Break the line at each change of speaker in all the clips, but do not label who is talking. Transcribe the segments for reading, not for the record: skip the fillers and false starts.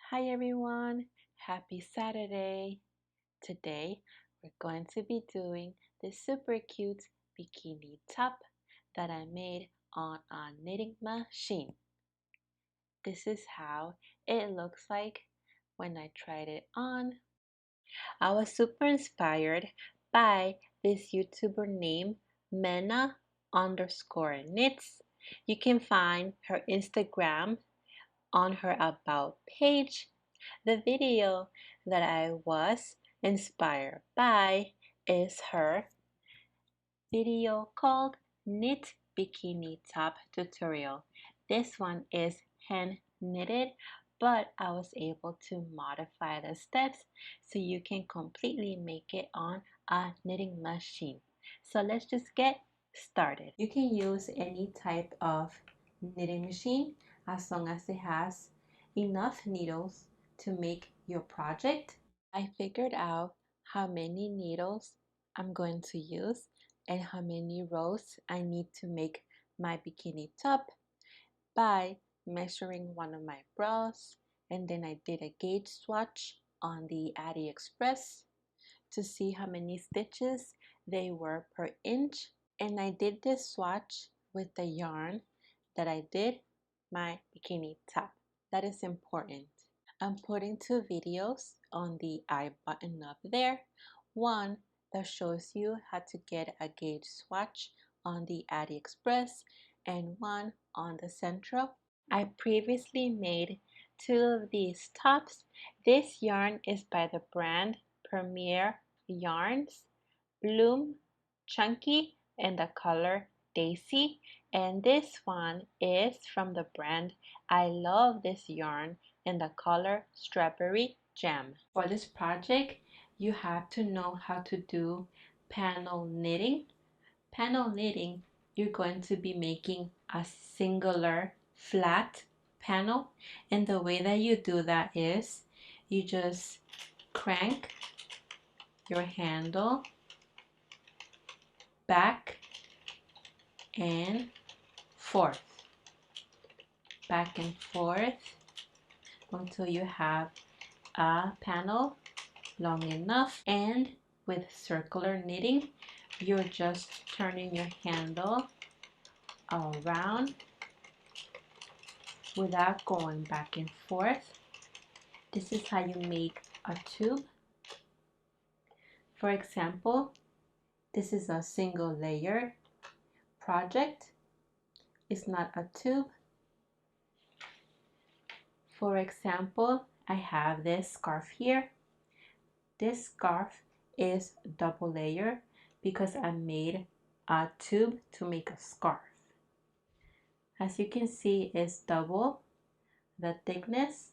Hi everyone, happy Saturday. Today we're going to be doing this super cute bikini top that I made on a knitting machine. This is how it looks like when I tried it on. I was super inspired by this YouTuber named Mena_knits. You can find her Instagram on her about page. The video that I was inspired by is her video called Knit Bikini Top Tutorial. This one is hand knitted, but I was able to modify the steps so you can completely make it on a knitting machine. So let's just get started. You can use any type of knitting machine as long as it has enough needles to make your project. I figured out how many needles I'm going to use and how many rows I need to make my bikini top by measuring one of my bras, and then I did a gauge swatch on the Addi Express to see how many stitches they were per inch, and I did this swatch with the yarn that I did my bikini top. That is important. I'm putting two videos on the I button up there. One that shows you how to get a gauge swatch on the Addi Express and one on the Central. I previously made two of these tops. This yarn is by the brand Premier Yarns, Bloom, Chunky, and the color Daisy. And this one is from the brand I Love This Yarn in the color Strawberry Jam. For this project, you have to know how to do panel knitting. Panel knitting, you're going to be making a singular flat panel, and the way that you do that is you just crank your handle back and forth, back and forth until you have a panel long enough. And with circular knitting, you're just turning your handle around without going back and forth. This is how you make a tube. For example, this is a single layer project. It's not a tube. For example, I have this scarf here. This scarf is double layer because I made a tube to make a scarf. As you can see, it's double the thickness,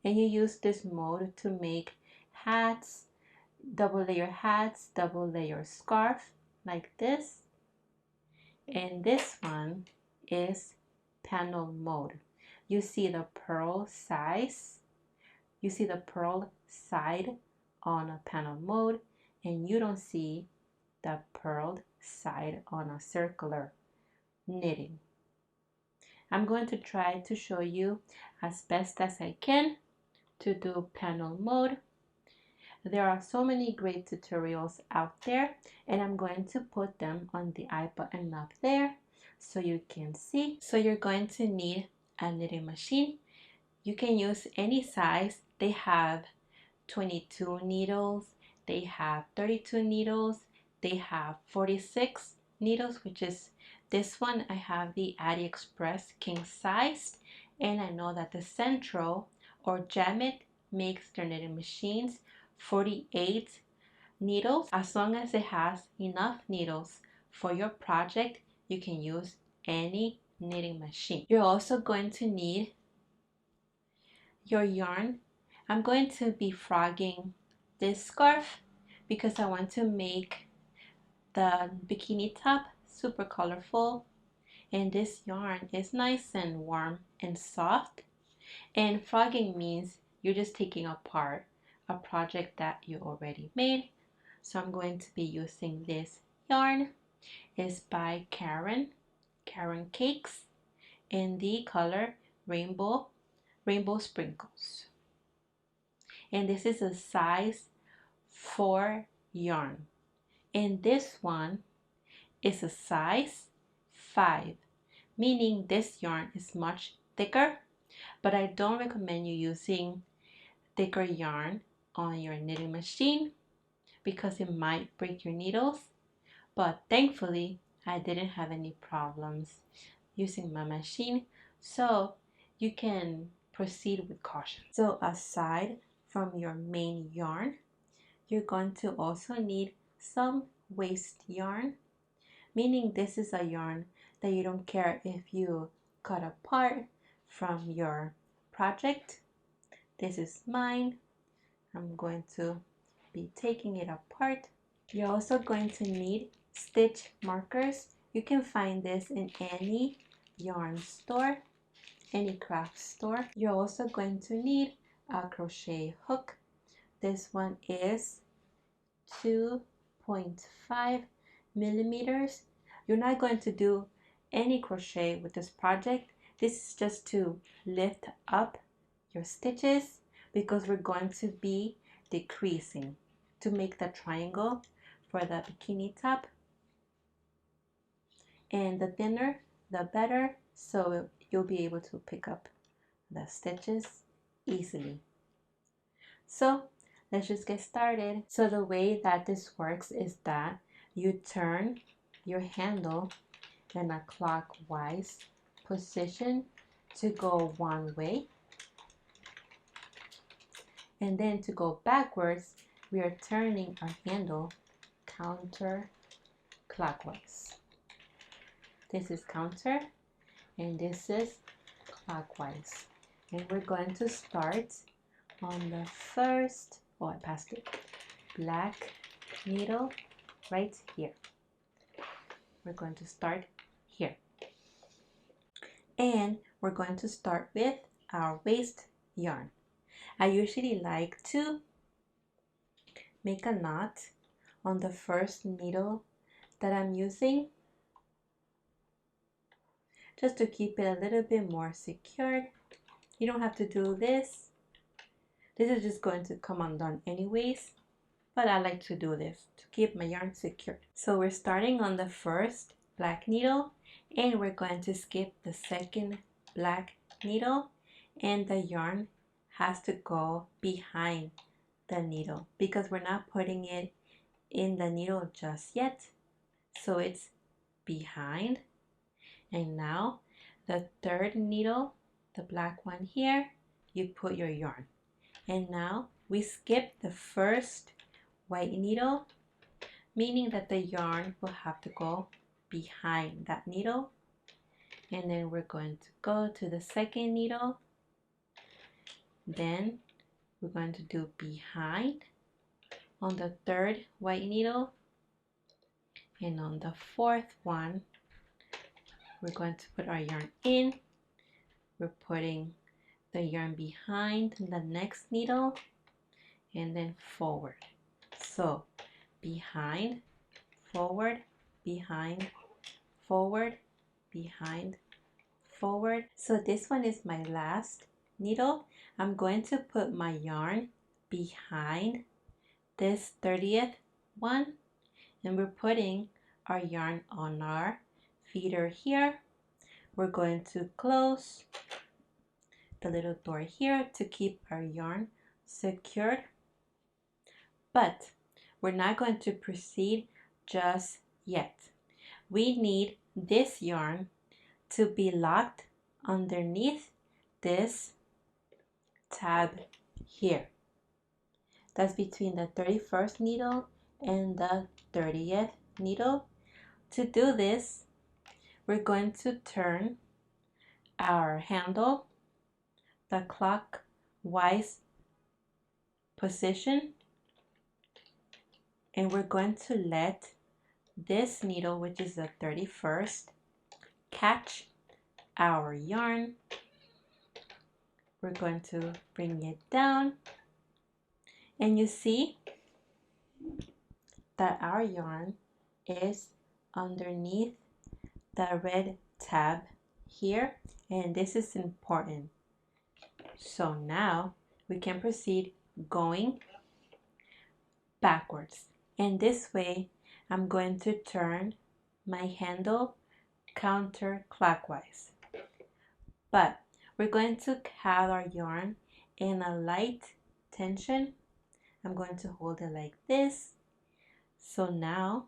and you use this mode to make hats, double layer scarf like this. And this one is panel mode. You see the purl size, you see the purl side on a panel mode, and you don't see the purled side on a circular knitting. I'm going to try to show you as best as I can to do panel mode. There are so many great tutorials out there, and I'm going to put them on the I button up there so you can see. So you're going to need a knitting machine. You can use any size. They have 22 needles, they have 32 needles, they have 46 needles, which is this one. I have the Addi Express king sized, and I know that the Central or Jamit makes their knitting machines 48 needles. As long as it has enough needles for your project, you can use any knitting machine. You're also going to need your yarn. I'm going to be frogging this scarf because I want to make the bikini top super colorful, and this yarn is nice and warm and soft. And frogging means you're just taking apart a project that you already made. So I'm going to be using this yarn. It's by Karen Cakes in the color Rainbow rainbow sprinkles. And this is a size 4 yarn. And this one is a size 5, meaning this yarn is much thicker, but I don't recommend you using thicker yarn on your knitting machine because it might break your needles. But thankfully, I didn't have any problems using my machine, so you can proceed with caution. So aside from your main yarn, you're going to also need some waste yarn, meaning this is a yarn that you don't care if you cut apart from your project. This is mine. I'm going to be taking it apart. You're also going to need stitch markers. You can find this in any yarn store, any craft store. You're also going to need a crochet hook. This one is 2.5 millimeters. You're not going to do any crochet with this project. This is just to lift up your stitches because we're going to be decreasing to make the triangle for the bikini top. And the thinner the better, so you'll be able to pick up the stitches easily. So let's just get started. So the way that this works is that you turn your handle in a clockwise position to go one way, and then to go backwards we are turning our handle counterclockwise. This is counter and this is clockwise, and we're going to start on the first, oh I passed it, black needle right here. We're going to start here, and we're going to start with our waste yarn. I usually like to make a knot on the first needle that I'm using, just to keep it a little bit more secured. You don't have to do this. This is just going to come undone anyways, but I like to do this to keep my yarn secured. So we're starting on the first black needle, and we're going to skip the second black needle, and the yarn has to go behind the needle because we're not putting it in the needle just yet. So it's behind, and now the third needle, the black one here, you put your yarn, and now we skip the first white needle, meaning that the yarn will have to go behind that needle, and then we're going to go to the second needle, then we're going to do behind on the third white needle, and on the fourth one we're going to put our yarn in. We're putting the yarn behind the next needle and then forward. So behind, forward, behind, forward, behind, forward. So this one is my last needle. I'm going to put my yarn behind this 30th one, and we're putting our yarn on our feeder here. We're going to close the little door here to keep our yarn secured, but we're not going to proceed just yet. We need this yarn to be locked underneath this tab here. That's between the 31st needle and the 30th needle. To do this, we're going to turn our handle the clockwise position, and we're going to let this needle, which is the 31st, catch our yarn. We're going to bring it down, and you see that our yarn is underneath the red tab here, and this is important. So now we can proceed going backwards. And this way, I'm going to turn my handle counterclockwise. But we're going to have our yarn in a light tension. I'm going to hold it like this. So now,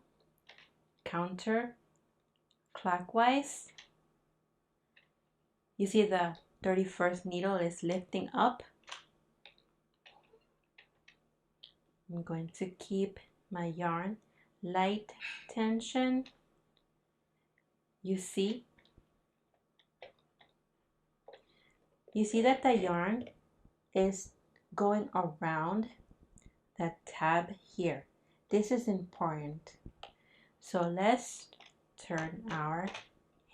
counterclockwise. You see the 31st needle is lifting up. I'm going to keep my yarn light tension. You see that the yarn is going around that tab here. This is important. So let's turn our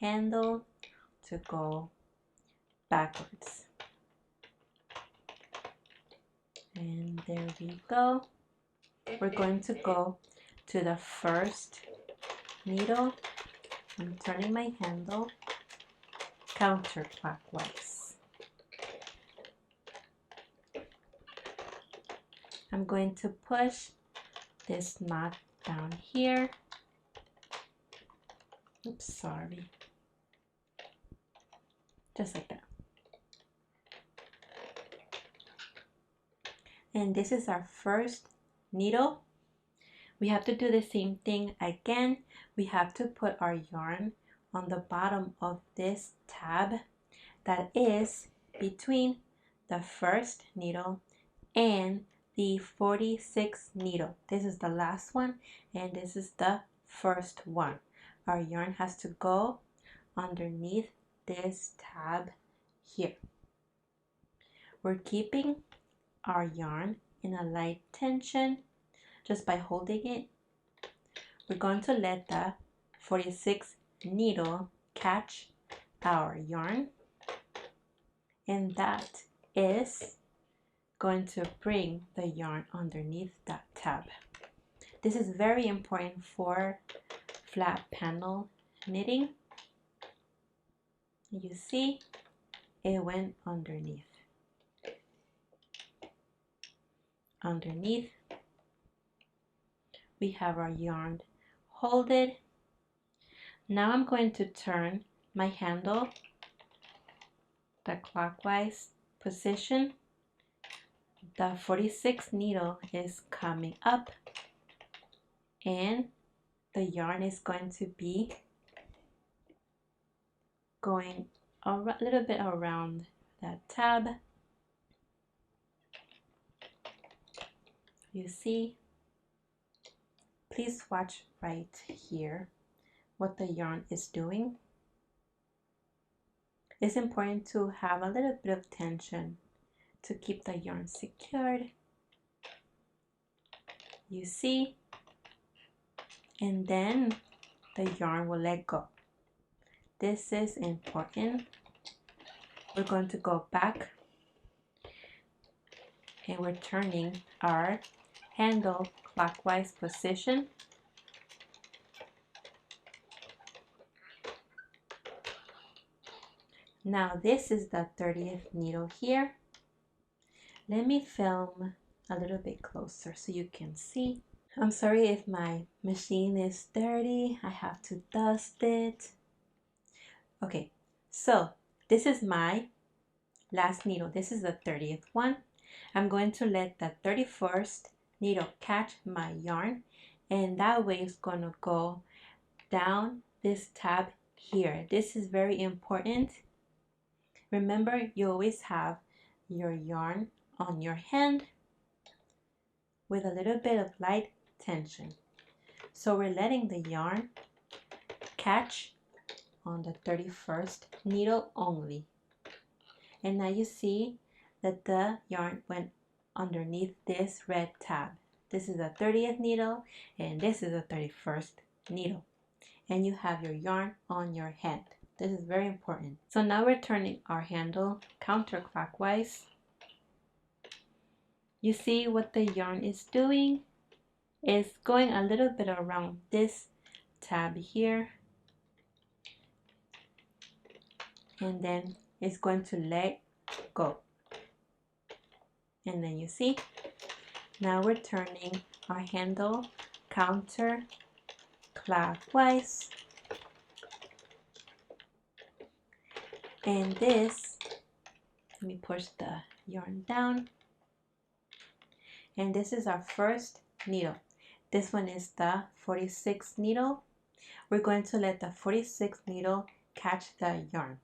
handle to go backwards. And there we go. We're going to go to the first needle. I'm turning my handle counterclockwise. I'm going to push this knot down here. Oops, sorry. Just like that. And this is our first needle. We have to do the same thing again. We have to put our yarn on the bottom of this tab that is between the first needle and the 46th needle. This is the last one and this is the first one. Our yarn has to go underneath this tab here. We're keeping our yarn in a light tension just by holding it. We're going to let the 46th needle catch our yarn, and that is going to bring the yarn underneath that tab. This is very important for flat panel knitting. You see, it went underneath. Underneath, we have our yarn hold it. Now I'm going to turn my handle the clockwise position. The 46th needle is coming up and the yarn is going to be going a little bit around that tab. You see, please watch right here what the yarn is doing. It's important to have a little bit of tension to keep the yarn secured. You see, and then the yarn will let go. This is important. We're going to go back and we're turning our handle clockwise position. Now this is the 30th needle here. Let me film a little bit closer so you can see. I'm sorry if my machine is dirty. I have to dust it. Okay, so this is my last needle. This is the 30th one. I'm going to let the 31st needle catch my yarn, and that way it's going to go down this tab here. This is very important. Remember, you always have your yarn on your hand with a little bit of light tension. So we're letting the yarn catch on the 31st needle only. And now you see that the yarn went underneath this red tab. This is the 30th needle and this is the 31st needle. And you have your yarn on your hand. This is very important. So now we're turning our handle counterclockwise. You see what the yarn is doing? It's going a little bit around this tab here. And then it's going to let go. And then you see, now we're turning our handle counterclockwise. And this, let me push the yarn down. And this is our first needle. This one is the 46 needle. We're going to let the 46 needle catch the yarn.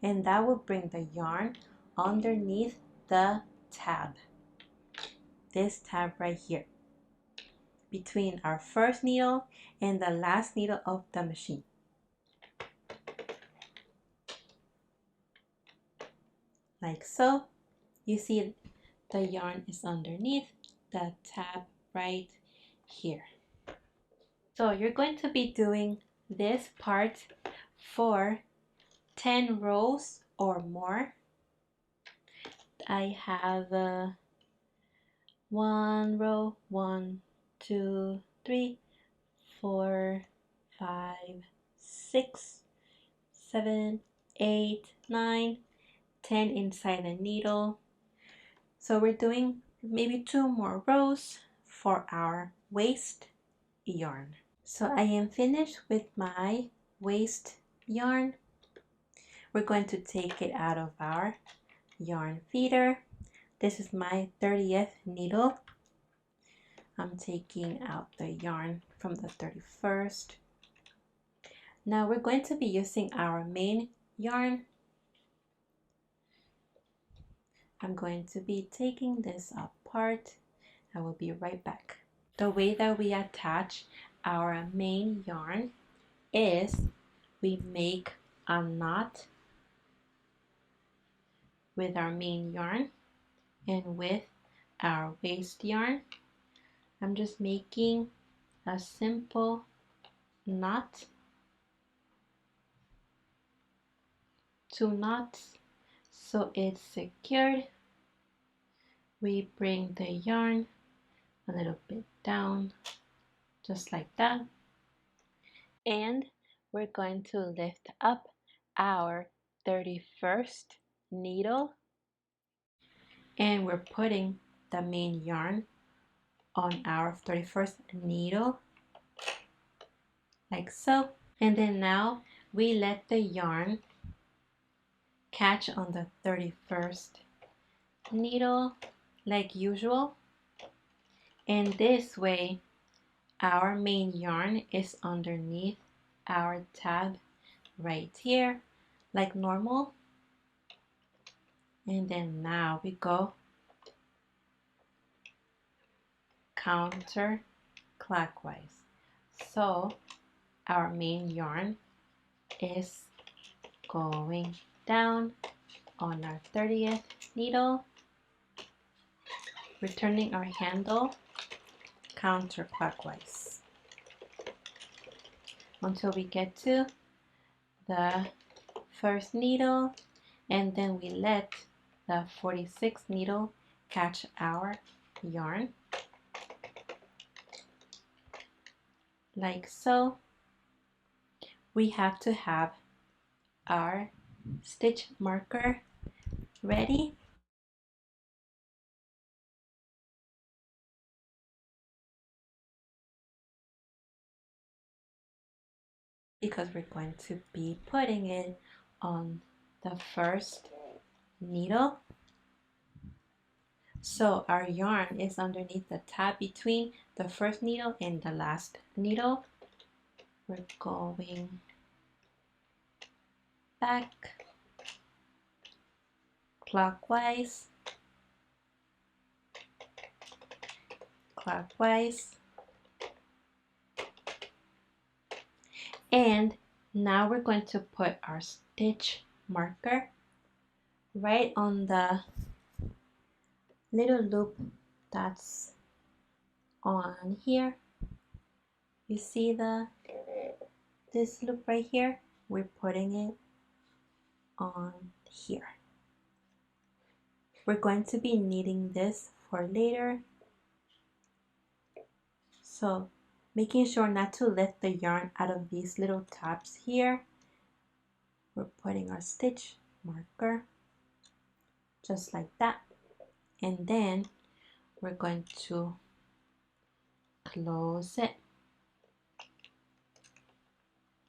And that will bring the yarn underneath the tab. This tab right here, between our first needle and the last needle of the machine. Like so. You see the yarn is underneath the tab right here. So you're going to be doing this part for 10 rows or more. I have 1 row, 1, 2, 3, 4, 5, 6, 7, 8, 9, 10 inside the needle. So we're doing maybe 2 more rows for our waist yarn. So I am finished with my waist yarn. We're going to take it out of our yarn feeder. This is my 30th needle. I'm taking out the yarn from the 31st. Now we're going to be using our main yarn. I'm going to be taking this apart. I will be right back. The way that we attach our main yarn is we make a knot with our main yarn, and with our waist yarn I'm just making a simple knot, 2 knots, so it's secured. We bring the yarn a little bit down, just like that, and we're going to lift up our 31st needle, and we're putting the main yarn on our 31st needle, like so. And then now we let the yarn catch on the 31st needle like usual, and this way our main yarn is underneath our tab right here like normal. And then now we go counterclockwise, so our main yarn is going down on our 30th needle, returning our handle counterclockwise until we get to the first needle, and then we let the 46th needle catch our yarn like so. We have to have our stitch marker ready, because we're going to be putting it on the first needle. So our yarn is underneath the tab between the first needle and the last needle. We're going back clockwise, clockwise, and now we're going to put our stitch marker right on the little loop that's on here. You see this loop right here? We're putting it on here. We're going to be needing this for later, so making sure not to lift the yarn out of these little tabs here. We're putting our stitch marker just like that. And then we're going to close it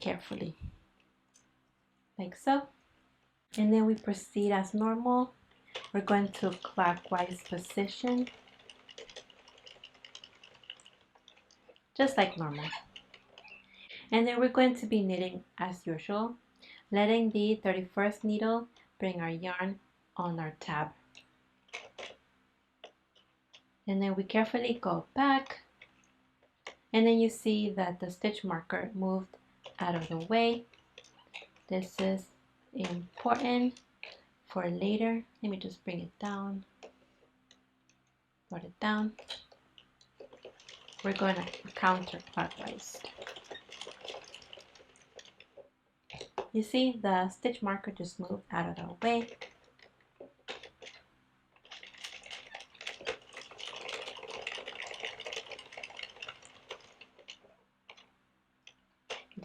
carefully, like so. And then we proceed as normal. We're going to clockwise position, just like normal. And then we're going to be knitting as usual, letting the 31st needle bring our yarn on our tab. And then we carefully go back, and then you see that the stitch marker moved out of the way. This is important for later. Let me just bring it down, put it down. We're going to counterclockwise. You see the stitch marker just moved out of the way.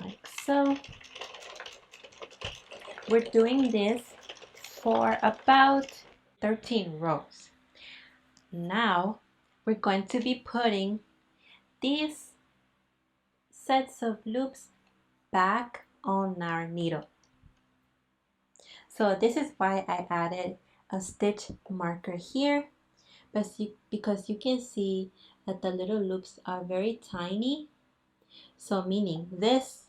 Like so. We're doing this for about 13 rows. Now we're going to be putting these sets of loops back on our needle. So this is why I added a stitch marker here, because you can see that the little loops are very tiny. So meaning this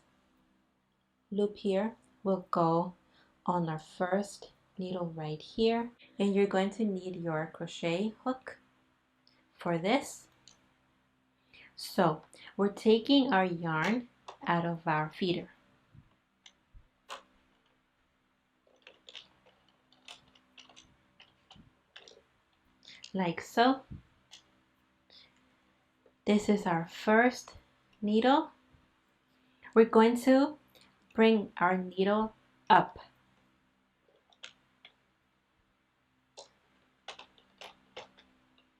loop here will go on our first needle right here, and you're going to need your crochet hook for this. So we're taking our yarn out of our feeder. Like so. This is our first needle. We're going to bring our needle up.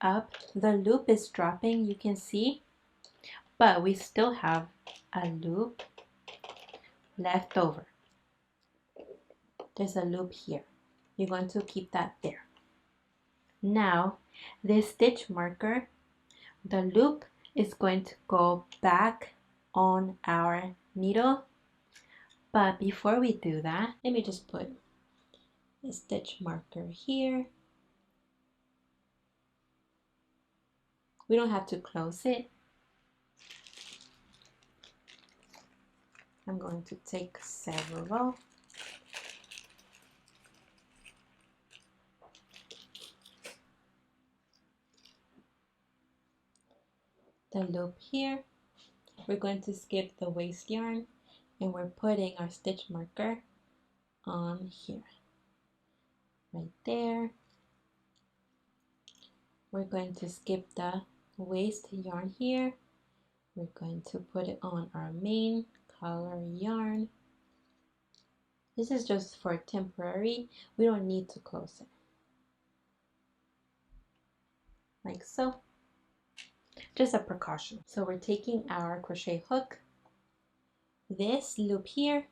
Up. The loop is dropping, you can see, but we still have a loop left over. There's a loop here. You're going to keep that there. Now, this stitch marker, the loop is going to go back on our needle. But before we do that, let me just put a stitch marker here. We don't have to close it. I'm going to take several. The loop here. We're going to skip the waste yarn, and we're putting our stitch marker on here, right there. We're going to skip the waste yarn here. We're going to put it on our main color yarn. This is just for temporary. We don't need to close it. Like so. Just a precaution. So we're taking our crochet hook, this loop here,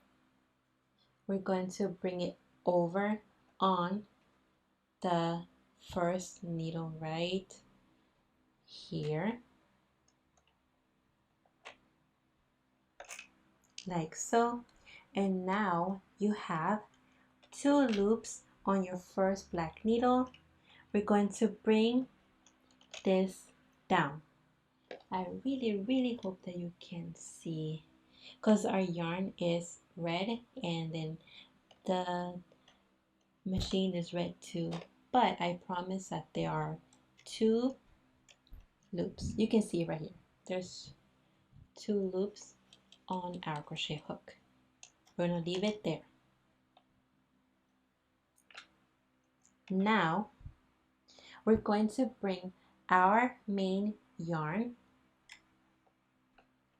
we're going to bring it over on the first needle right here, like so. And now you have 2 loops on your first black needle. We're going to bring this down. I really hope that you can see, because our yarn is red and then the machine is red too, but I promise that there are 2 loops. You can see right here, there's 2 loops on our crochet hook. We're gonna leave it there. Now we're going to bring our main yarn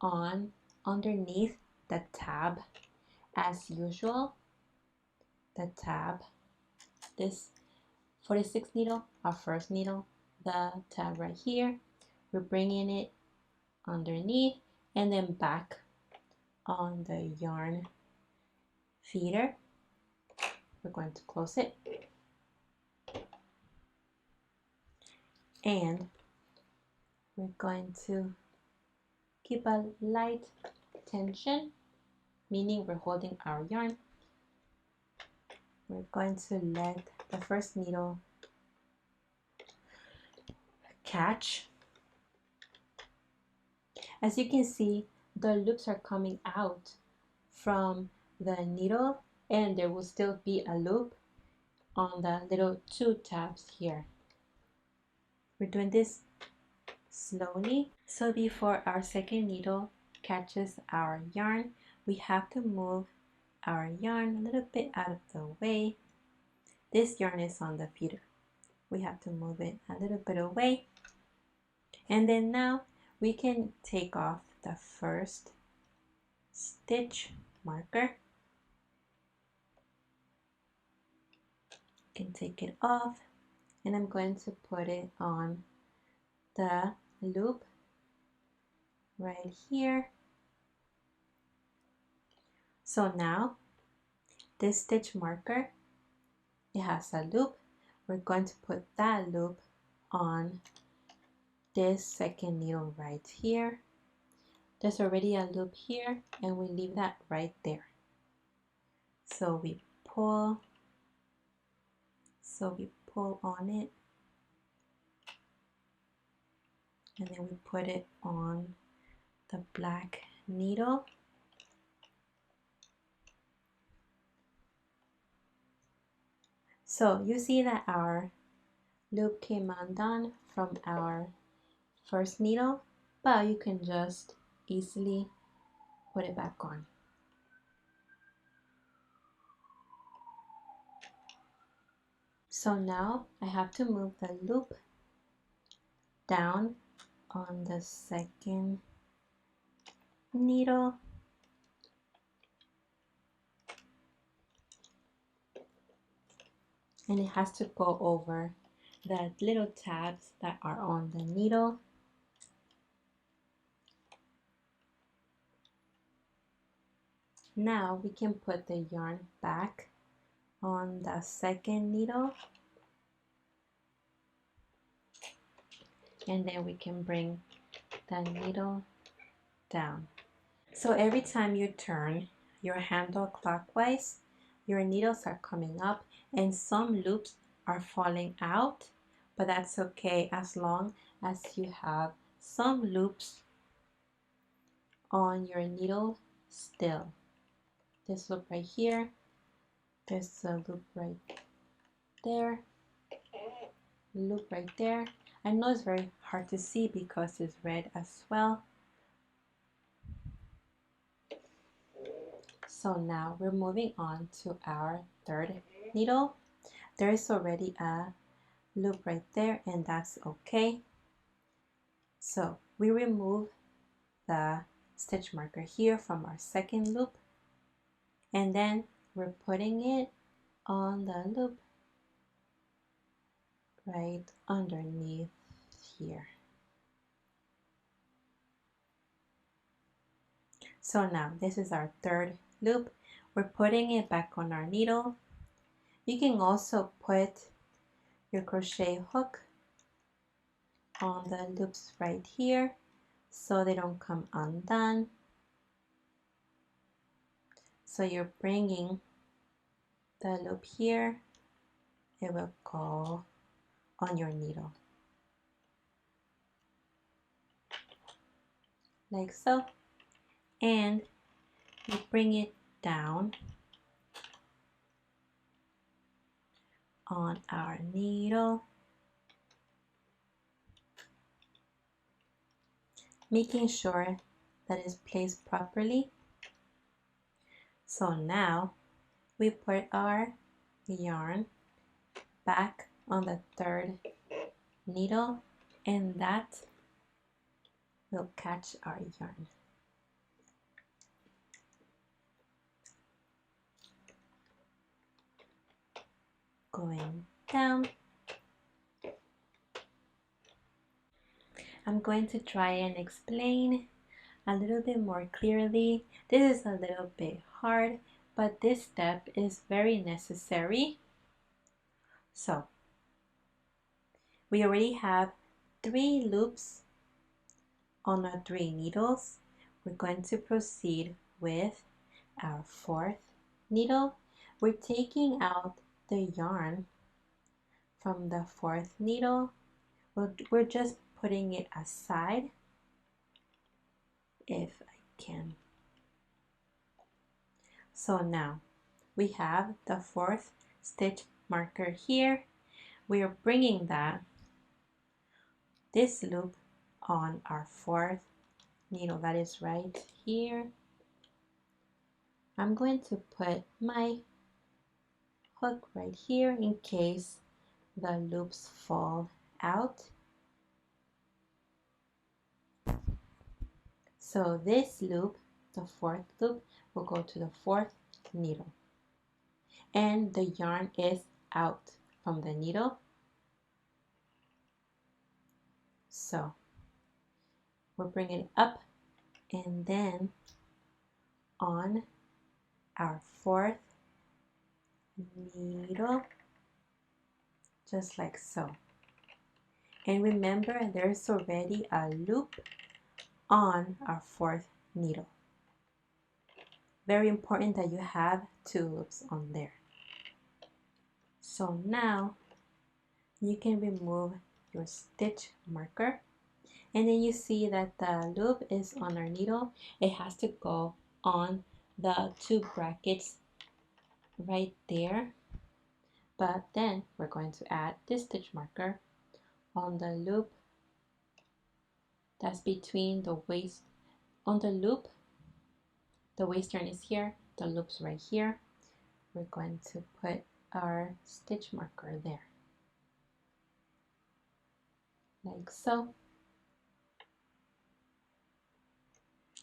on underneath the tab as usual. The tab, this 46 needle, our first needle, the tab right here, we're bringing it underneath and then back on the yarn feeder. We're going to close it. And we're going to keep a light tension, meaning we're holding our yarn. We're going to let the first needle catch. As you can see, the loops are coming out from the needle, and there will still be a loop on the little two tabs here. We're doing this slowly. So before our second needle catches our yarn, we have to move our yarn a little bit out of the way. This yarn is on the feeder. We have to move it a little bit away. And then now we can take off the first stitch marker. You can take it off, and I'm going to put it on the loop right here. So now this stitch marker, it has a loop. We're going to put that loop on this second needle right here. There's already a loop here, and we leave that right there. So we pull on it, and then we put it on the black needle. So you see that our loop came undone from our first needle, but you can just easily put it back on. So now I have to move the loop down on the second needle, and it has to go over the little tabs that are on the needle. Now we can put the yarn back on the second needle, and then we can bring the needle down. So every time you turn your handle clockwise, your needles are coming up and some loops are falling out, but that's okay as long as you have some loops on your needle still. This loop right here, there's a loop right there, loop right there. I know it's very hard to see because it's red as well. So now we're moving on to our third needle. There is already a loop right there, and that's okay. So we remove the stitch marker here from our second loop, and then we're putting it on the loop right underneath here. So now this is our third loop. We're putting it back on our needle. You can also put your crochet hook on the loops right here so they don't come undone. So you're bringing the loop here, it will go on your needle like so, and you bring it down on our needle, making sure that it's placed properly. So now we put our yarn back on the third needle, and that will catch our yarn. Going down. I'm going to try and explain a little bit more clearly. This is a little bit hard, but this step is very necessary. So we already have 3 loops on our 3 needles. We're going to proceed with our 4th needle. We're taking out the yarn from the 4th needle. We're just putting it aside, if I can. So now we have the 4th stitch marker here. We are bringing this loop on our 4th needle, that is right here. I'm going to put my hook right here in case the loops fall out. So this loop, the 4th loop, will go to the 4th needle, and the yarn is out from the needle. So we're bringing it up, and then on our 4th needle, just like so. And remember, there's already a loop on our 4th needle. Very important that you have 2 loops on there. So now you can remove your stitch marker, and then you see that the loop is on our needle. It has to go on the 2 brackets right there, but then we're going to add this stitch marker on the loop that's between the waist. On the loop, the waist yarn is here, the loop's right here. We're going to put our stitch marker there, like so.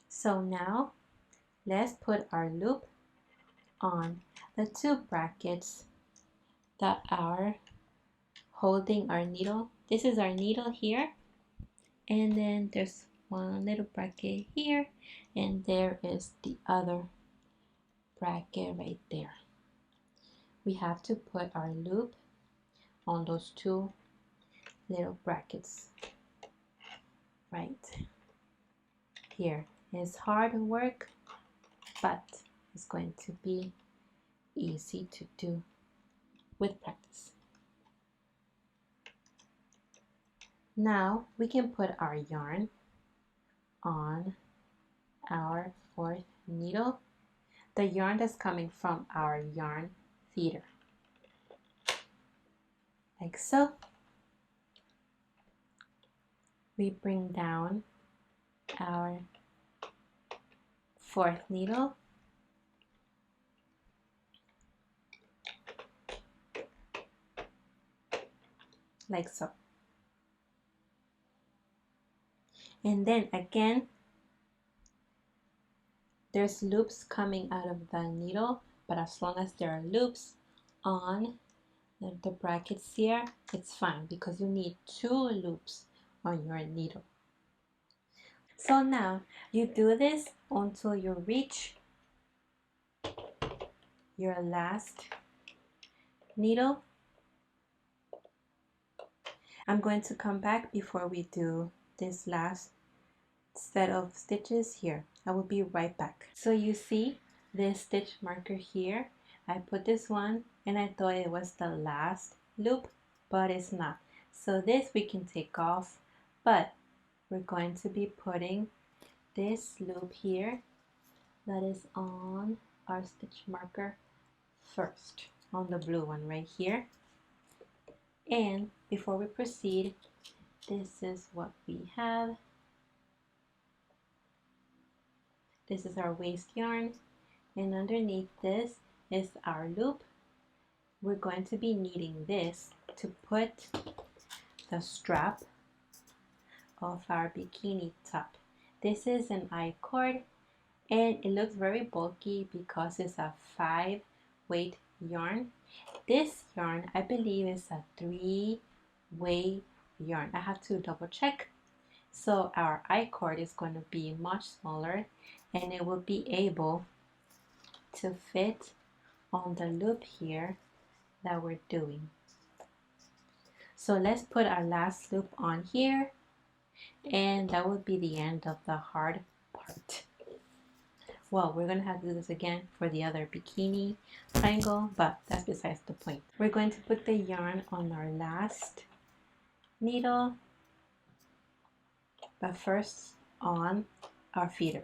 So now let's put our loop on the 2 brackets that are holding our needle. This is our needle here, and then there's one little bracket here, and there is the other bracket right there. We have to put our loop on those 2 little brackets right here. It's hard work, but it's going to be easy to do with practice. Now we can put our yarn on our 4th needle, the yarn that's coming from our yarn feeder, like so. We bring down our 4th needle, like so. And then again, there's loops coming out of the needle, but as long as there are loops on the brackets here, it's fine, because you need 2 loops on your needle. So now you do this until you reach your last needle. I'm going to come back before we do this last set of stitches here. I will be right back. So you see this stitch marker here. I put this one and I thought it was the last loop, but it's not. So this we can take off, but we're going to be putting this loop here that is on our stitch marker first, on the blue one right here. And before we proceed, this is what we have. This is our waist yarn, and underneath this is our loop. We're going to be needing this to put the strap of our bikini top. This is an I-cord, and it looks very bulky because it's a 5 weight yarn. This yarn, I believe, is a 3-weight yarn. I have to double check. So our I-cord is going to be much smaller, and it will be able to fit on the loop here that we're doing. So let's put our last loop on here, and that would be the end of the hard part. Well, we're going to have to do this again for the other bikini triangle, but that's besides the point. We're going to put the yarn on our last needle, but first on our feeder.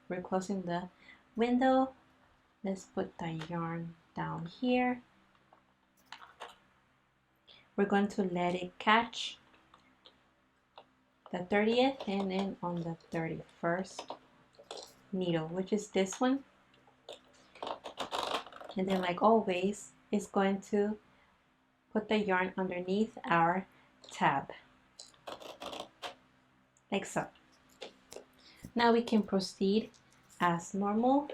We're closing the window. Let's put the yarn down here. We're going to let it catch the 30th and then on the 31st needle, which is this one. And then, like always, it's going to put the yarn underneath our tab, like so. Now we can proceed as normal,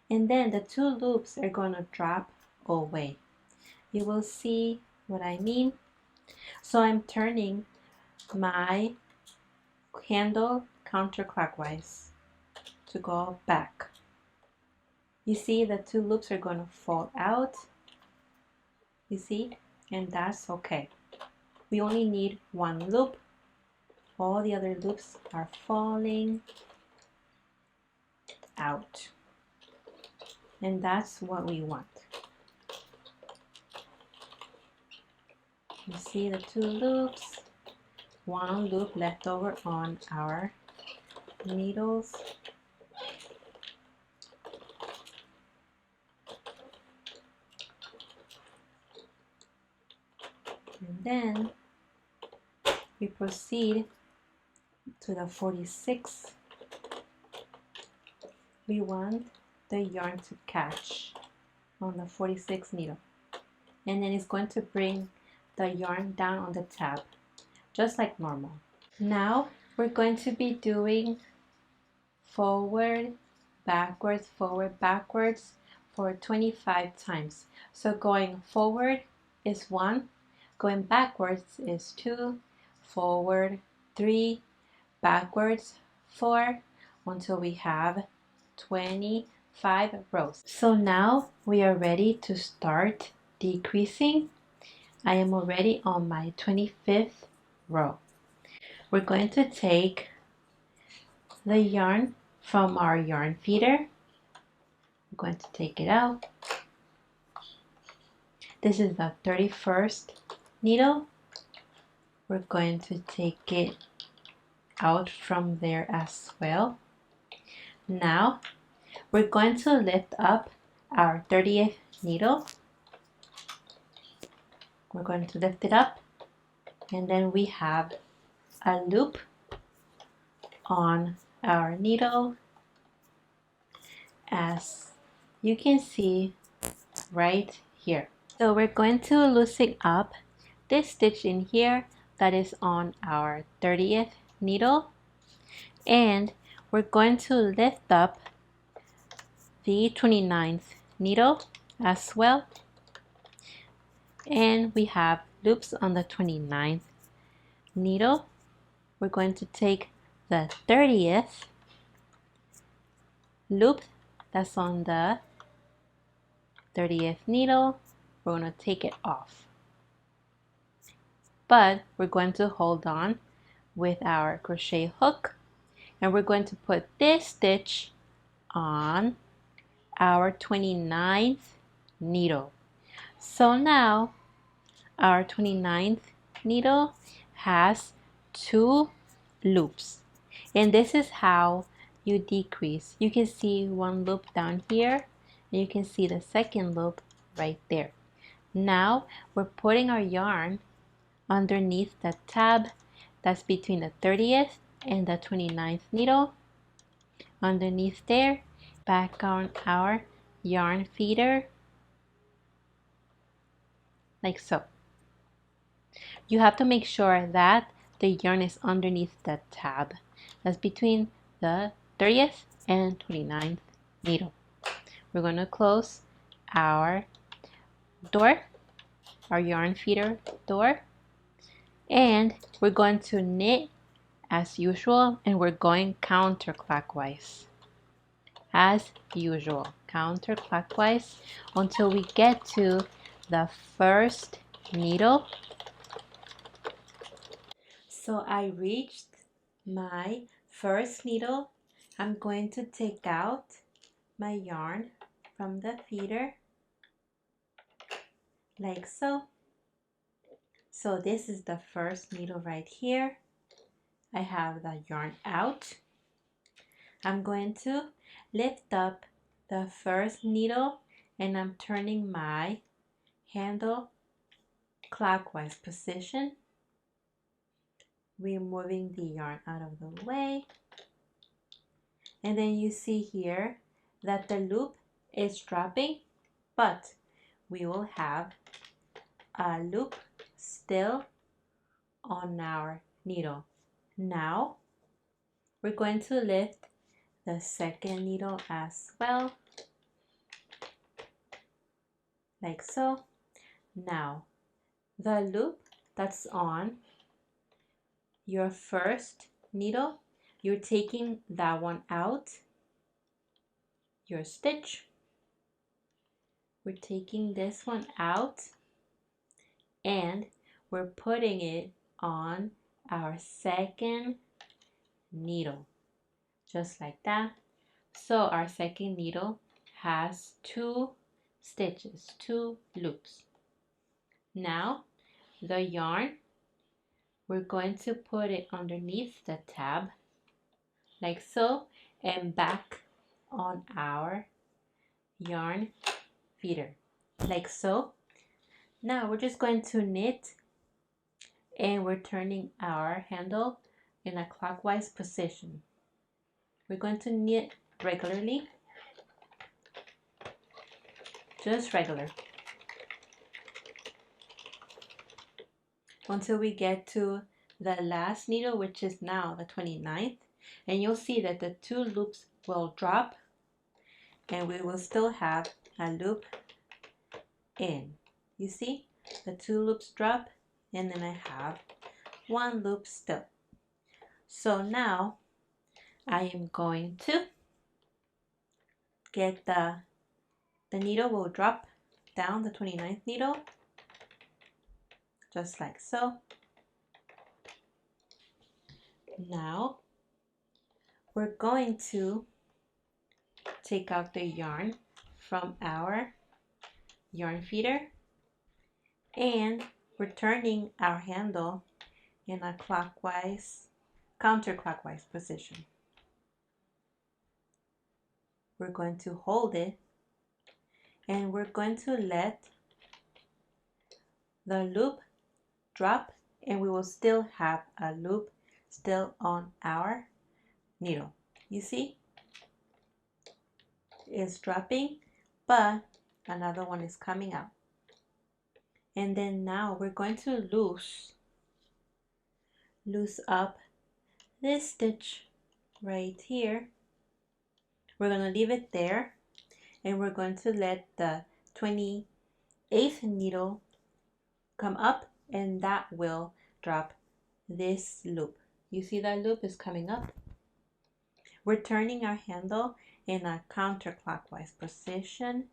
and then the two loops are going to drop away. You will see what I mean. So I'm turning my handle counterclockwise to go back. You see the two loops are going to fall out. You see? And that's okay. We only need one loop. All the other loops are falling out. And that's what we want. You see the two loops, one loop left over on our needles. And then we proceed to the 46. We want the yarn to catch on the 46 needle. And then it's going to bring the yarn down on the tab, just like normal. Now we're going to be doing forward, backwards, forward, backwards for 25 times. So going forward is 1, going backwards is 2, forward 3, backwards 4, until we have 25 rows. So now we are ready to start decreasing. I am already on my 25th row. We're going to take the yarn from our yarn feeder. I'm going to take it out. This is the 31st needle. We're going to take it out from there as well. Now we're going to lift up our 30th needle. We're going to lift it up, and then we have a loop on our needle, as you can see right here. So we're going to loosen up this stitch in here that is on our 30th needle, and we're going to lift up the 29th needle as well, and we have loops on the 29th needle. We're going to take the 30th loop that's on the 30th needle. We're going to take it off, but we're going to hold on with our crochet hook, and we're going to put this stitch on our 29th needle. So now our 29th needle has 2 loops, and this is how you decrease. You can see one loop down here, and you can see the second loop right there. Now we're putting our yarn underneath the tab that's between the 30th and the 29th needle. Underneath there, back on our yarn feeder, like so. You have to make sure that the yarn is underneath the tab that's between the 30th and 29th needle. We're going to close our door, our yarn feeder door, and we're going to knit as usual, and we're going counterclockwise as usual, counterclockwise until we get to the first needle, So I reached my first needle. I'm going to take out my yarn from the feeder like so. So this is the first needle right here. I have the yarn out. I'm going to lift up the first needle and I'm turning my handle clockwise position, removing the yarn out of the way. And then you see here that the loop is dropping, but we will have a loop still on our needle. Now we're going to lift the second needle as well, like so. Now the loop that's on your first needle, you're taking that one out, your stitch. We're taking this one out and we're putting it on our second needle, just like that. So our second needle has 2 stitches, 2 loops. Now the yarn, we're going to put it underneath the tab like so and back on our yarn feeder like so. Now we're just going to knit and we're turning our handle in a clockwise position. We're going to knit regularly, just regular, until we get to the last needle, which is now the 29th, and you'll see that the 2 loops will drop and we will still have a loop in. You see, the 2 loops drop and then I have 1 loop still. So now I am going to get the needle will drop down, the 29th needle, just like so. Now we're going to take out the yarn from our yarn feeder and we're turning our handle in a counterclockwise position. We're going to hold it and we're going to let the loop drop and we will still have a loop still on our needle. You see, it's dropping, but another one is coming out. And then now we're going to loose up this stitch right here. We're going to leave it there and we're going to let the 28th needle come up and that will drop this loop. You see that loop is coming up? We're turning our handle in a counterclockwise position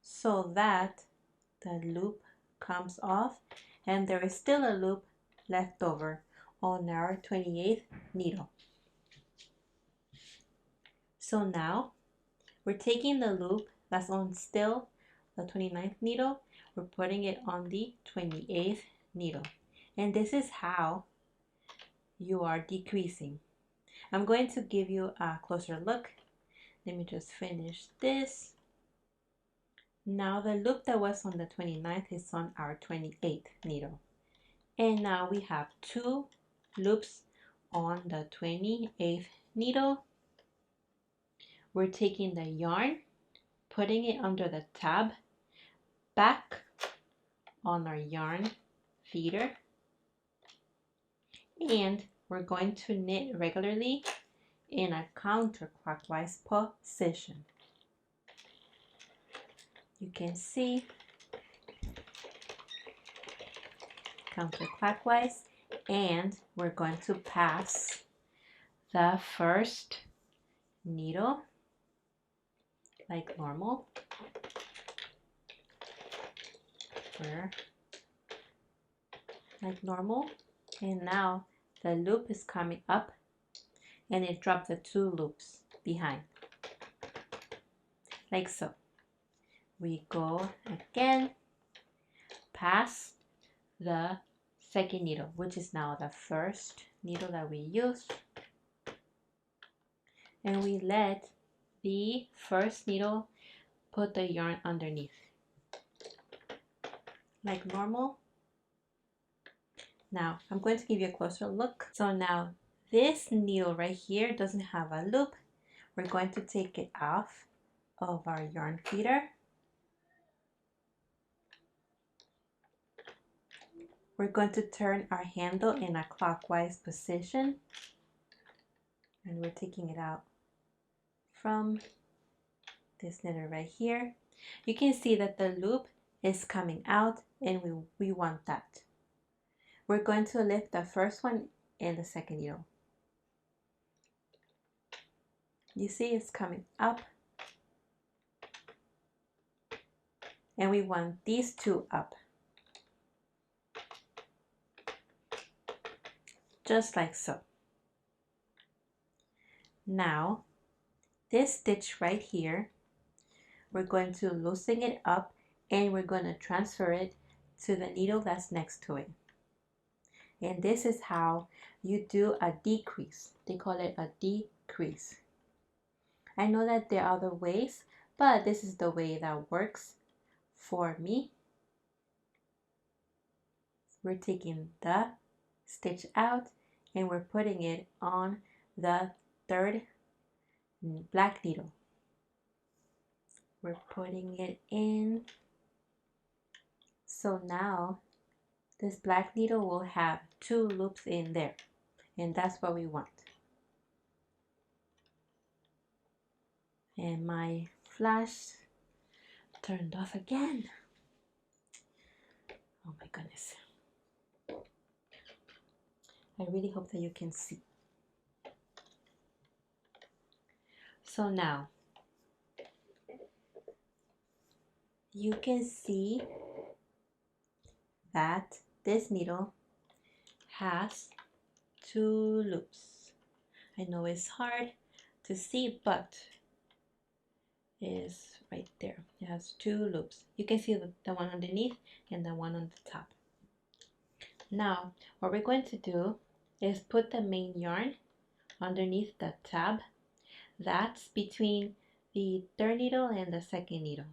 so that the loop comes off and there is still a loop left over on our 28th needle. So now we're taking the loop that's on still the 29th needle, we're putting it on the 28th needle, and this is how you are decreasing. I'm going to give you a closer look. Let me just finish this. Now the loop that was on the 29th is on our 28th needle. And now we have 2 loops on the 28th needle. We're taking the yarn, putting it under the tab, back on our yarn feeder, and we're going to knit regularly in a counterclockwise position. You can see counterclockwise, and we're going to pass the first needle like normal. Like normal, and now the loop is coming up and it dropped the 2 loops behind, like so. We go again past the second needle, which is now the first needle that we used, and we let the first needle put the yarn underneath like normal. Now I'm going to give you a closer look. So now this needle right here doesn't have a loop. We're going to take it off of our yarn feeder. We're going to turn our handle in a clockwise position, and we're taking it out from this needle right here. You can see that the loop is coming out, and we want that. We're going to lift the first one and the second needle. You see it's coming up, and we want these 2 up, just like so. Now this stitch right here, we're going to loosen it up and we're going to transfer it to the needle that's next to it. And this is how you do a decrease. They call it a decrease. I know that there are other ways, but this is the way that works for me. We're taking the stitch out and we're putting it on the 3rd black needle. We're putting it in. So now this black needle will have 2 loops in there, and that's what we want. And my flash turned off again. Oh my goodness. I really hope that you can see. So now you can see that this needle has 2 loops. I know it's hard to see, but it is right there. It has 2 loops. You can see the one underneath and the one on the top. Now what we're going to do is put the main yarn underneath the tab that's between the 3rd needle and the 2nd needle,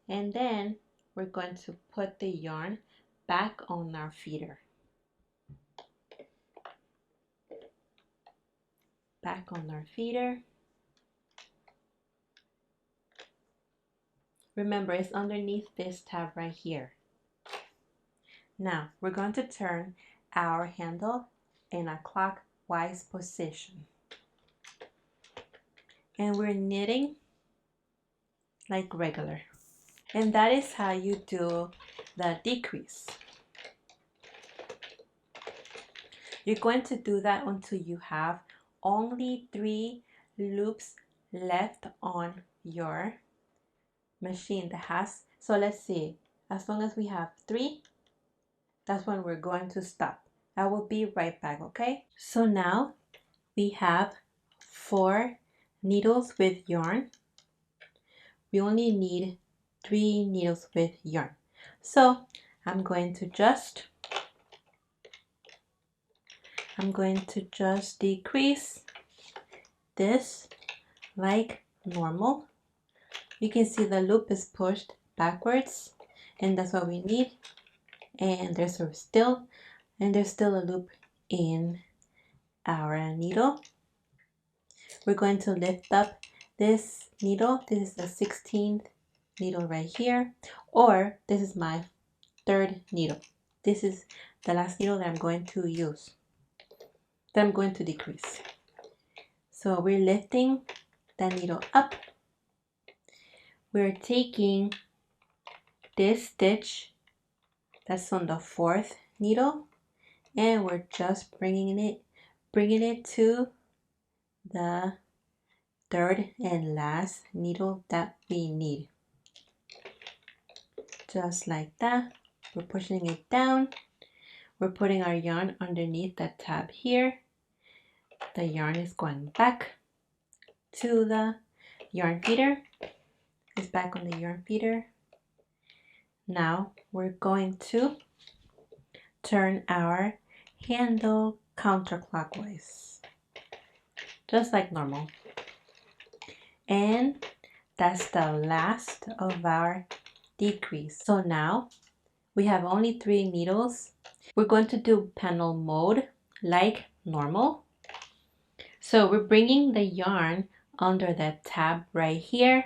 and then we're going to put the yarn back on our feeder. Back on our feeder. Remember, it's underneath this tab right here. Now we're going to turn our handle in a clockwise position, and we're knitting like regular. And that is how you do the decrease. You're going to do that until you have only 3 loops left on your machine that has, so let's see, as long as we have 3, that's when we're going to stop. I will be right back, okay? So now we have 4 needles with yarn. We only need 3 needles with yarn. So I'm going to just decrease this like normal. You can see the loop is pushed backwards, and that's what we need. And there's still a loop in our needle. We're going to lift up this needle. This is the 16th needle right here, or this is my 3rd needle. This is the last needle that I'm going to use, that I'm going to decrease. So we're lifting the needle up. We're taking this stitch that's on the 4th needle, and we're just bringing it to the 3rd and last needle that we need. Just like that. We're pushing it down. we're putting our yarn underneath that tab here. The yarn is going back to the yarn feeder. It's back on the yarn feeder. Now we're going to turn our handle counterclockwise, just like normal. And that's the last of our decrease. So now we have only 3 needles. We're going to do panel mode like normal. So we're bringing the yarn under that tab right here.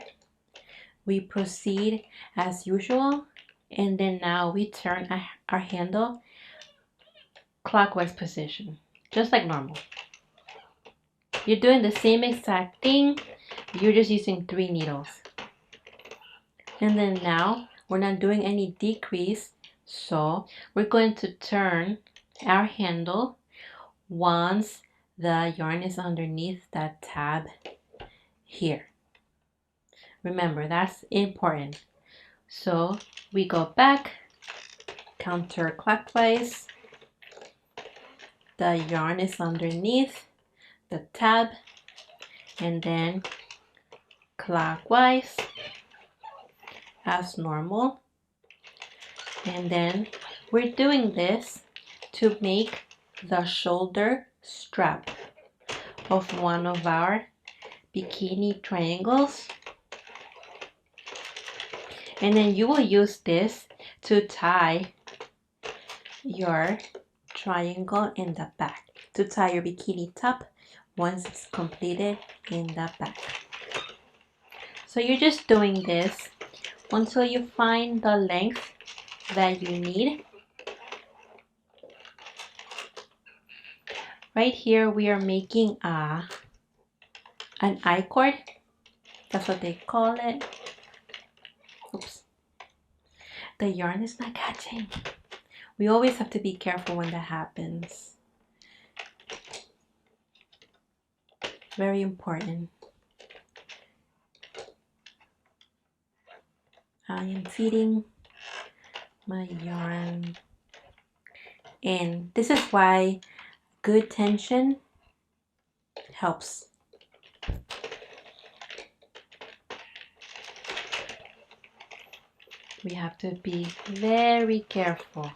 We proceed as usual, and then now we turn our handle clockwise position, just like normal. You're doing the same exact thing, you're just using 3 needles. And then now we're not doing any decrease, so we're going to turn our handle once the yarn is underneath that tab here. Remember, that's important. So we go back counterclockwise. The yarn is underneath the tab, and then clockwise as normal. And then we're doing this to make the shoulder strap of one of our bikini triangles. And then you will use this to tie your triangle in the back, to tie your bikini top once it's completed in the back. So you're just doing this until you find the length that you need. Right here we are making an I-cord. That's what they call it. Oops. The yarn is not catching. We always have to be careful when that happens. Very important. I am feeding my yarn in. This is why good tension helps. We have to be very careful.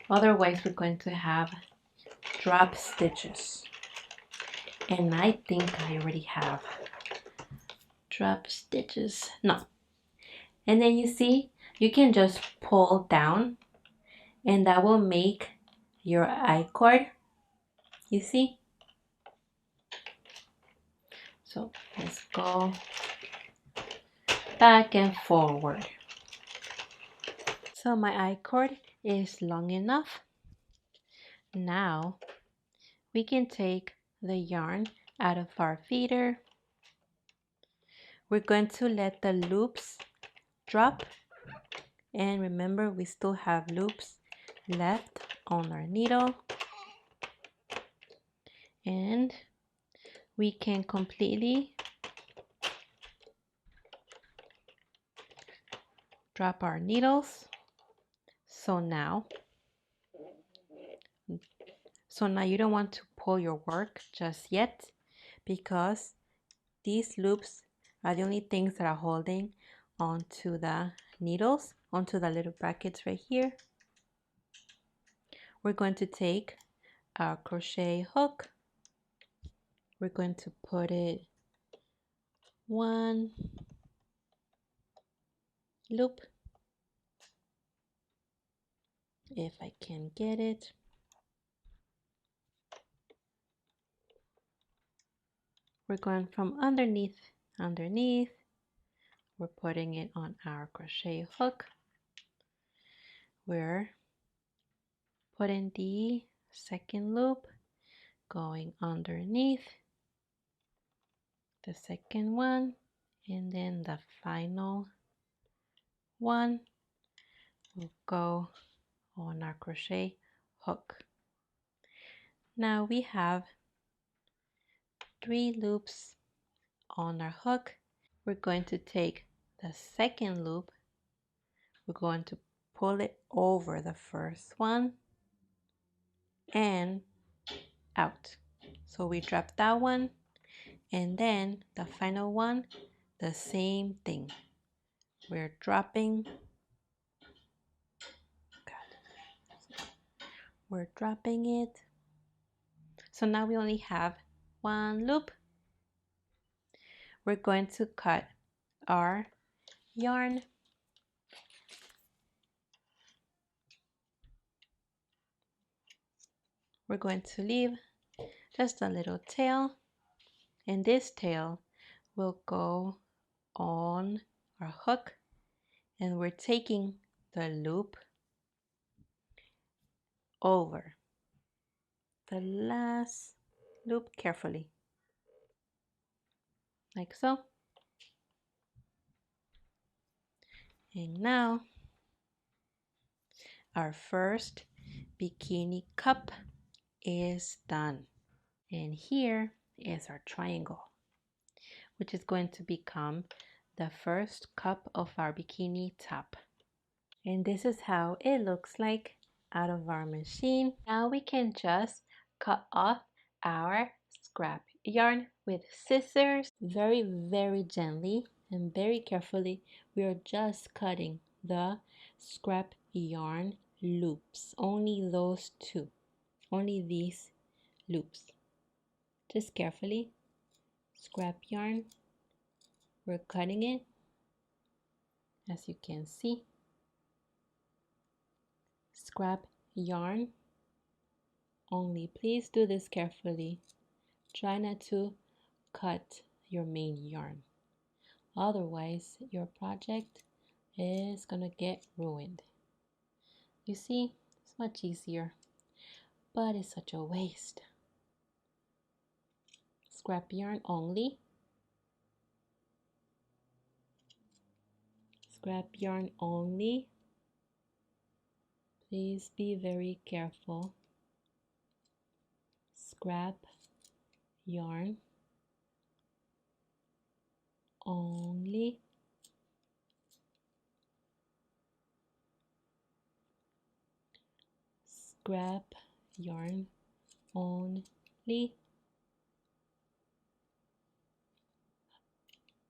Otherwise, we're going to have drop stitches. And I think I already have drop stitches. No. And then you see, you can just pull down and that will make your I-cord. You see? So let's go back and forward. So my I-cord is long enough. Now we can take the yarn out of our feeder. We're going to let the loops drop, and remember we still have loops left on our needle, and we can completely drop our needles. So now you don't want to pull your work just yet, because these loops are the only things that are holding onto the needles, onto the little brackets right here. We're going to take our crochet hook. We're going to put it one loop, if I can get it. We're going from underneath. We're putting it on our crochet hook. We're putting the second loop, going underneath the second one, and then the final one will go on our crochet hook. Now we have 3 loops on our hook. We're going to take the second loop, we're going to pull it over the first one and out. So we drop that one, and then the final one, the same thing. We're dropping, we're dropping it. So now we only have one loop. We're going to cut our yarn. We're going to leave just a little tail, and this tail will go on our hook, and we're taking the loop over the last loop carefully, like so. And now our first bikini cup is done. And here is our triangle, which is going to become the first cup of our bikini top. And this is how it looks like out of our machine. Now we can just cut off our scrap yarn with scissors very, very gently and very carefully. We are just cutting the scrap yarn loops, only those two, only these loops. Just carefully, scrap yarn, we're cutting it, as you can see. Scrap yarn only. Please do this carefully. Try not to cut your main yarn, otherwise your project is gonna get ruined. You see, it's much easier, but it's such a waste. Scrap yarn only. Scrap yarn only. Please be very careful. Scrap yarn only. Scrap yarn only.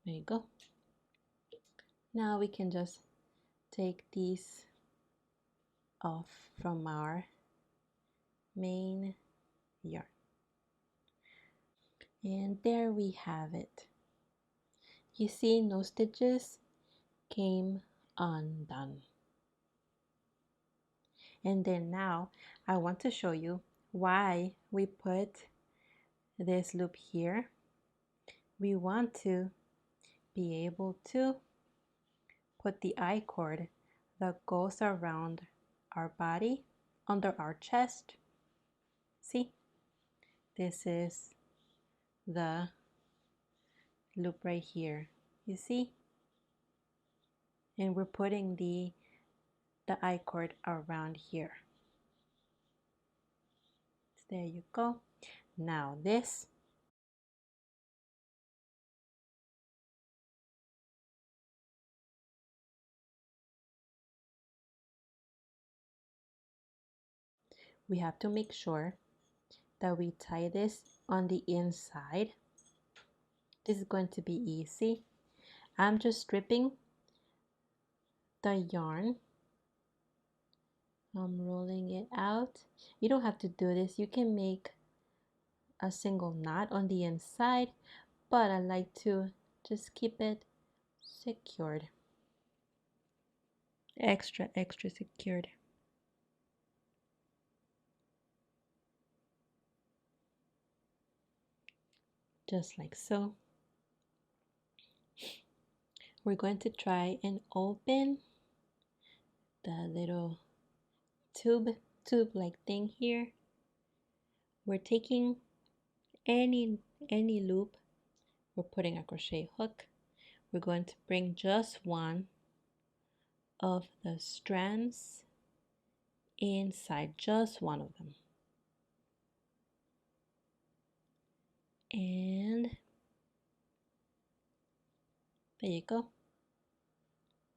There you go. Now we can just take these off from our main yarn. And there we have it. You see, no stitches came undone. And then now I want to show you why we put this loop here. We want to be able to put the I-cord that goes around our body under our chest. See, this is the loop right here, you see, and we're putting the I-cord around here. So there you go. Now this, we have to make sure that we tie this on the inside. This is going to be easy. I'm just stripping the yarn. I'm rolling it out. You don't have to do this. You can make a single knot on the inside, but I like to just keep it secured. Extra secured. Just like so. We're going to try and open the little tube like thing here. We're taking any loop, we're putting a crochet hook. We're going to bring just one of the strands inside, just one of them. And there you go.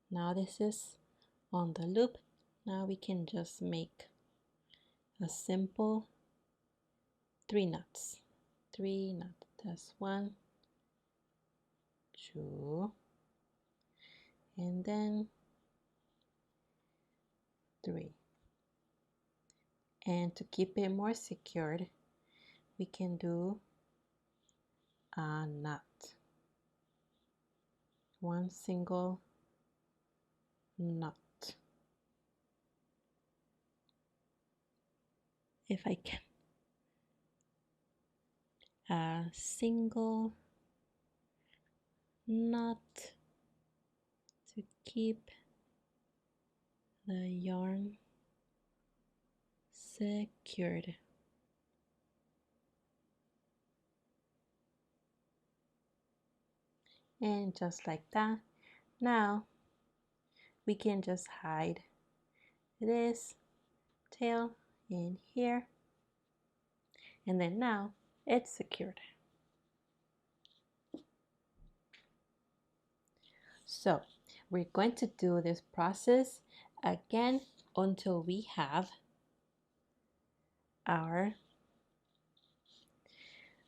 Now this is on the loop. Now we can just make a simple 3 knots. 3 knots. That's 1, 2, and then 3. And to keep it more secured, we can do a knot. 1 single knot. If I can. A single knot to keep the yarn secured. And just like that, now we can just hide this tail in here, and then now it's secured. So we're going to do this process again until we have our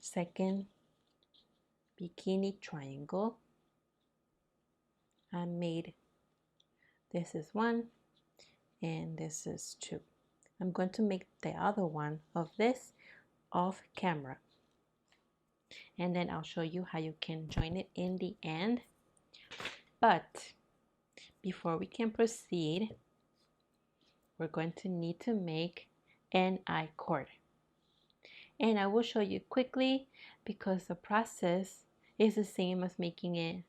second bikini triangle. I made, this is 1 and this is 2. I'm going to make the other one of this off camera, and then I'll show you how you can join it in the end. But before we can proceed, we're going to need to make an I-cord, and I will show you quickly because the process is the same as making it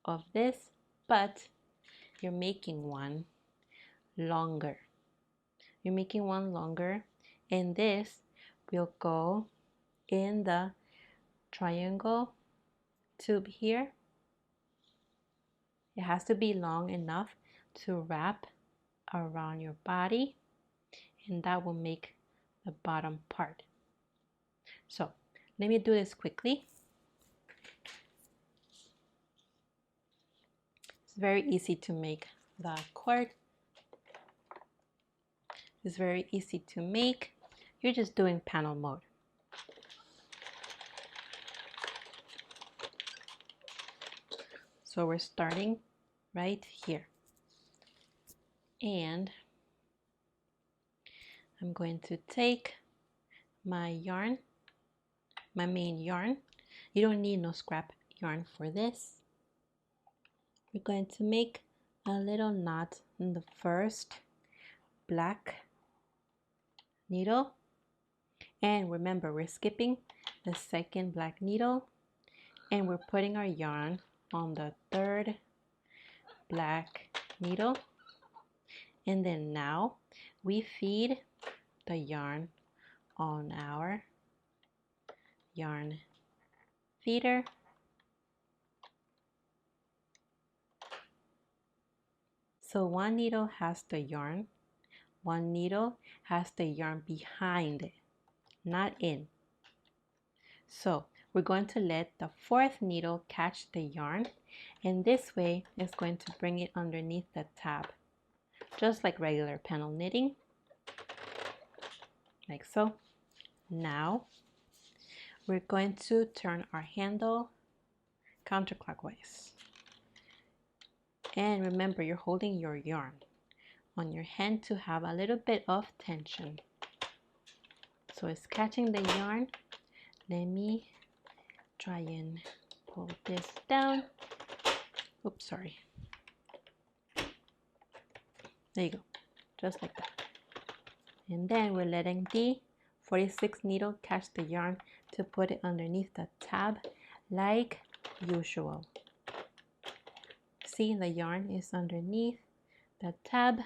of this, but you're making one longer. You're making one longer, and this will go in the triangle tube here. It has to be long enough to wrap around your body, and that will make the bottom part. So let me do this quickly. It's very easy to make the cord. It's very easy to make. You're just doing panel mode. So we're starting right here, and I'm going to take my yarn, my main yarn. You don't need no scrap yarn for this. We're going to make a little knot in the first black needle, and remember we're skipping the second black needle, and we're putting our yarn on the third black needle, and then now we feed the yarn on our yarn feeder, so one needle has the yarn, one needle has the yarn behind it, not in. So we're going to let the fourth needle catch the yarn, and this way it's going to bring it underneath the tab, just like regular panel knitting, like so. Now we're going to turn our handle counterclockwise, and remember you're holding your yarn on your hand to have a little bit of tension, so it's catching the yarn. Let me try and pull this down. Oops, sorry. There you go, just like that. And then we're letting the 46 needle catch the yarn to put it underneath the tab like usual. See, the yarn is underneath the tab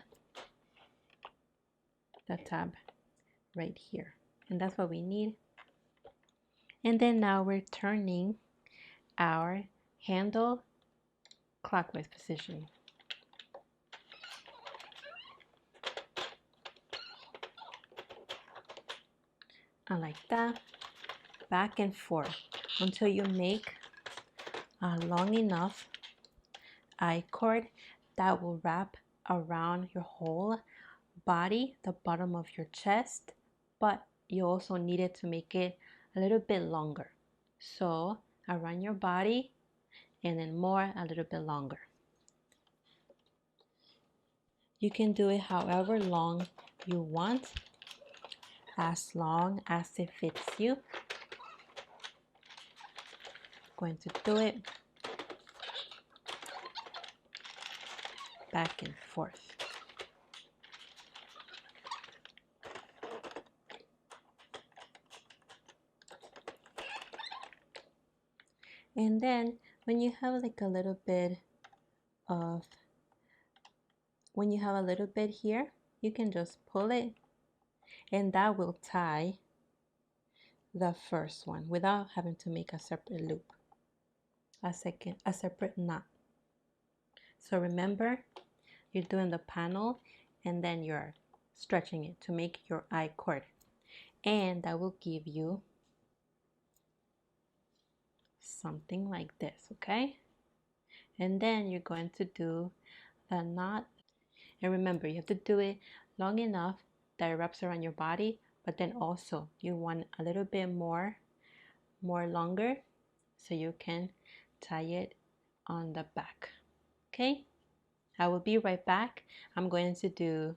right here, and that's what we need. And then now we're turning our handle clockwise position. And like that, back and forth until you make a long enough I-cord that will wrap around your whole body, the bottom of your chest, but you also needed to make it a little bit longer. So around your body and then more, a little bit longer. You can do it however long you want, as long as it fits you. Going to do it back and forth. And then when you have like a little bit of, when you have a little bit here, you can just pull it and that will tie the first one without having to make a separate loop, a separate knot. So remember, you're doing the panel and then you're stretching it to make your I cord, and that will give you something like this, okay? And then you're going to do the knot, and remember, you have to do it long enough that it wraps around your body, but then also you want a little bit more longer so you can tie it on the back. Okay, I will be right back. I'm going to do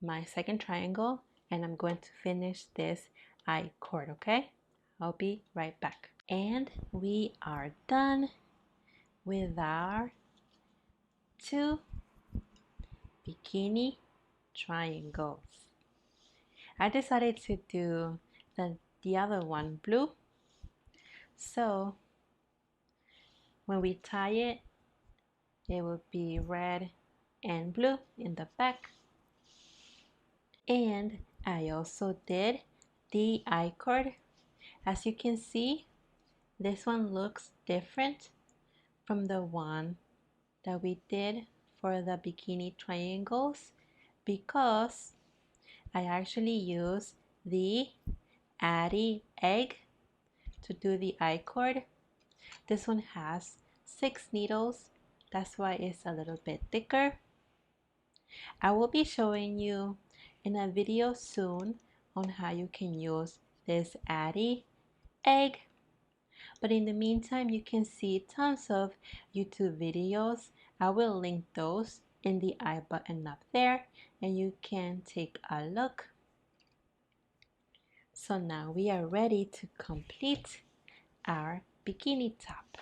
my second triangle and I'm going to finish this I cord. Okay, I'll be right back. And we are done with our 2 bikini triangles. I decided to do the other one blue, so when we tie it, it will be red and blue in the back. And I also did the I cord. As you can see, this one looks different from the one that we did for the bikini triangles because I actually used the Addi egg to do the I cord. This one has 6 needles, that's why it's a little bit thicker. I will be showing you in a video soon on how you can use this Addi egg, but in the meantime you can see tons of YouTube videos. I will link those in the I button up there and you can take a look. So now we are ready to complete our bikini top.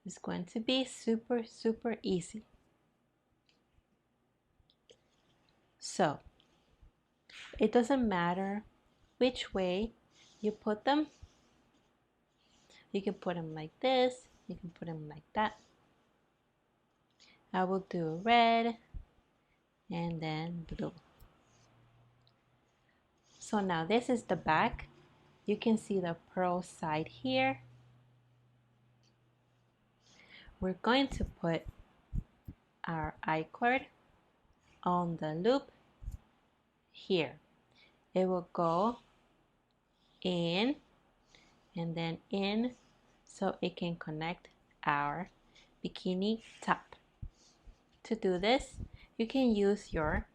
It's going to be super easy. So it doesn't matter which way you put them. You can put them like this, you can put them like that. I will do red and then blue. So now this is the back. You can see the pearl side here. We're going to put our I cord on the loop here. It will go in and then in so it can connect our bikini top. To do this, you can use your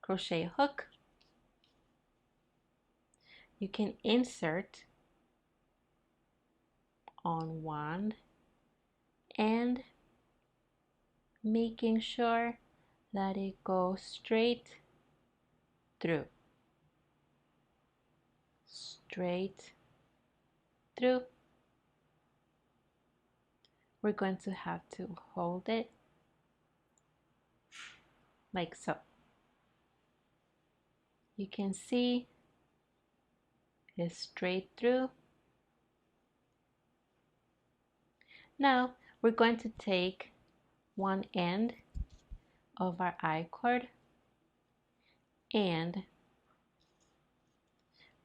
crochet hook. You can insert on one end, making sure that it goes straight through. Straight through. We're going to have to hold it like so. You can see it's straight through. Now we're going to take one end of our I cord and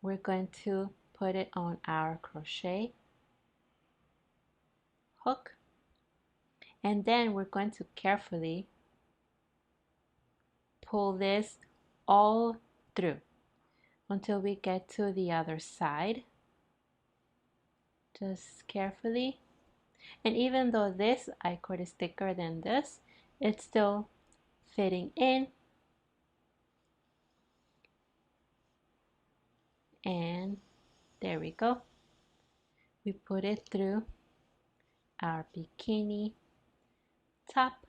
we're going to put it on our crochet hook, and then we're going to carefully pull this all through until we get to the other side. Just carefully. And even though this I cord is thicker than this, It's still fitting in, and there we go. We put it through our bikini top,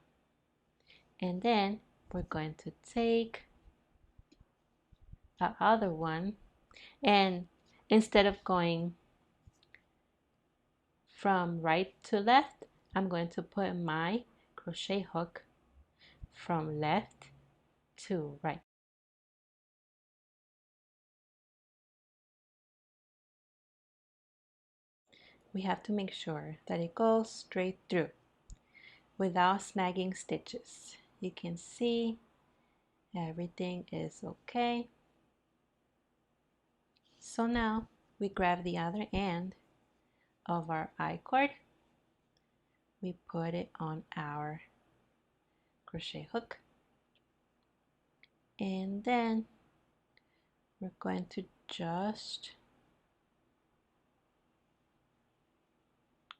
and then we're going to take the other one, and instead of going from right to left, I'm going to put my crochet hook from left to right. We have to make sure that it goes straight through without snagging stitches. You can see everything is okay. So now we grab the other end of our I-cord, we put it on our crochet hook, and then we're going to just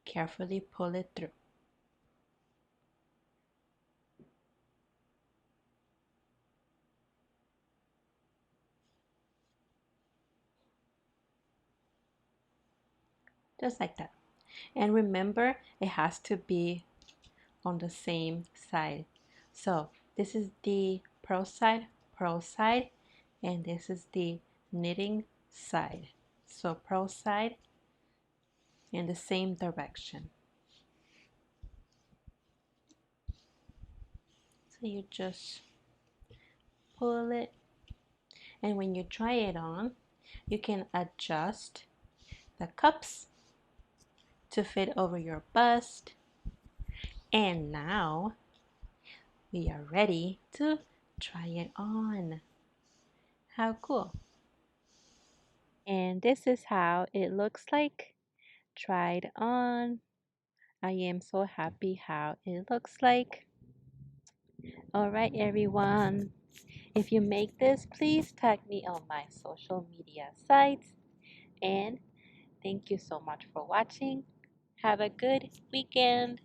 carefully pull it through. Just like that. And remember, it has to be on the same side. So this is the purl side, and this is the knitting side. So purl side in the same direction. So you just pull it, and when you try it on, you can adjust the cups to fit over your bust. And now we are ready to try it on. How cool! And this is how it looks like tried on. I am so happy how it looks like. All right, everyone. If you make this, please tag me on my social media sites. And thank you so much for watching. Have a good weekend.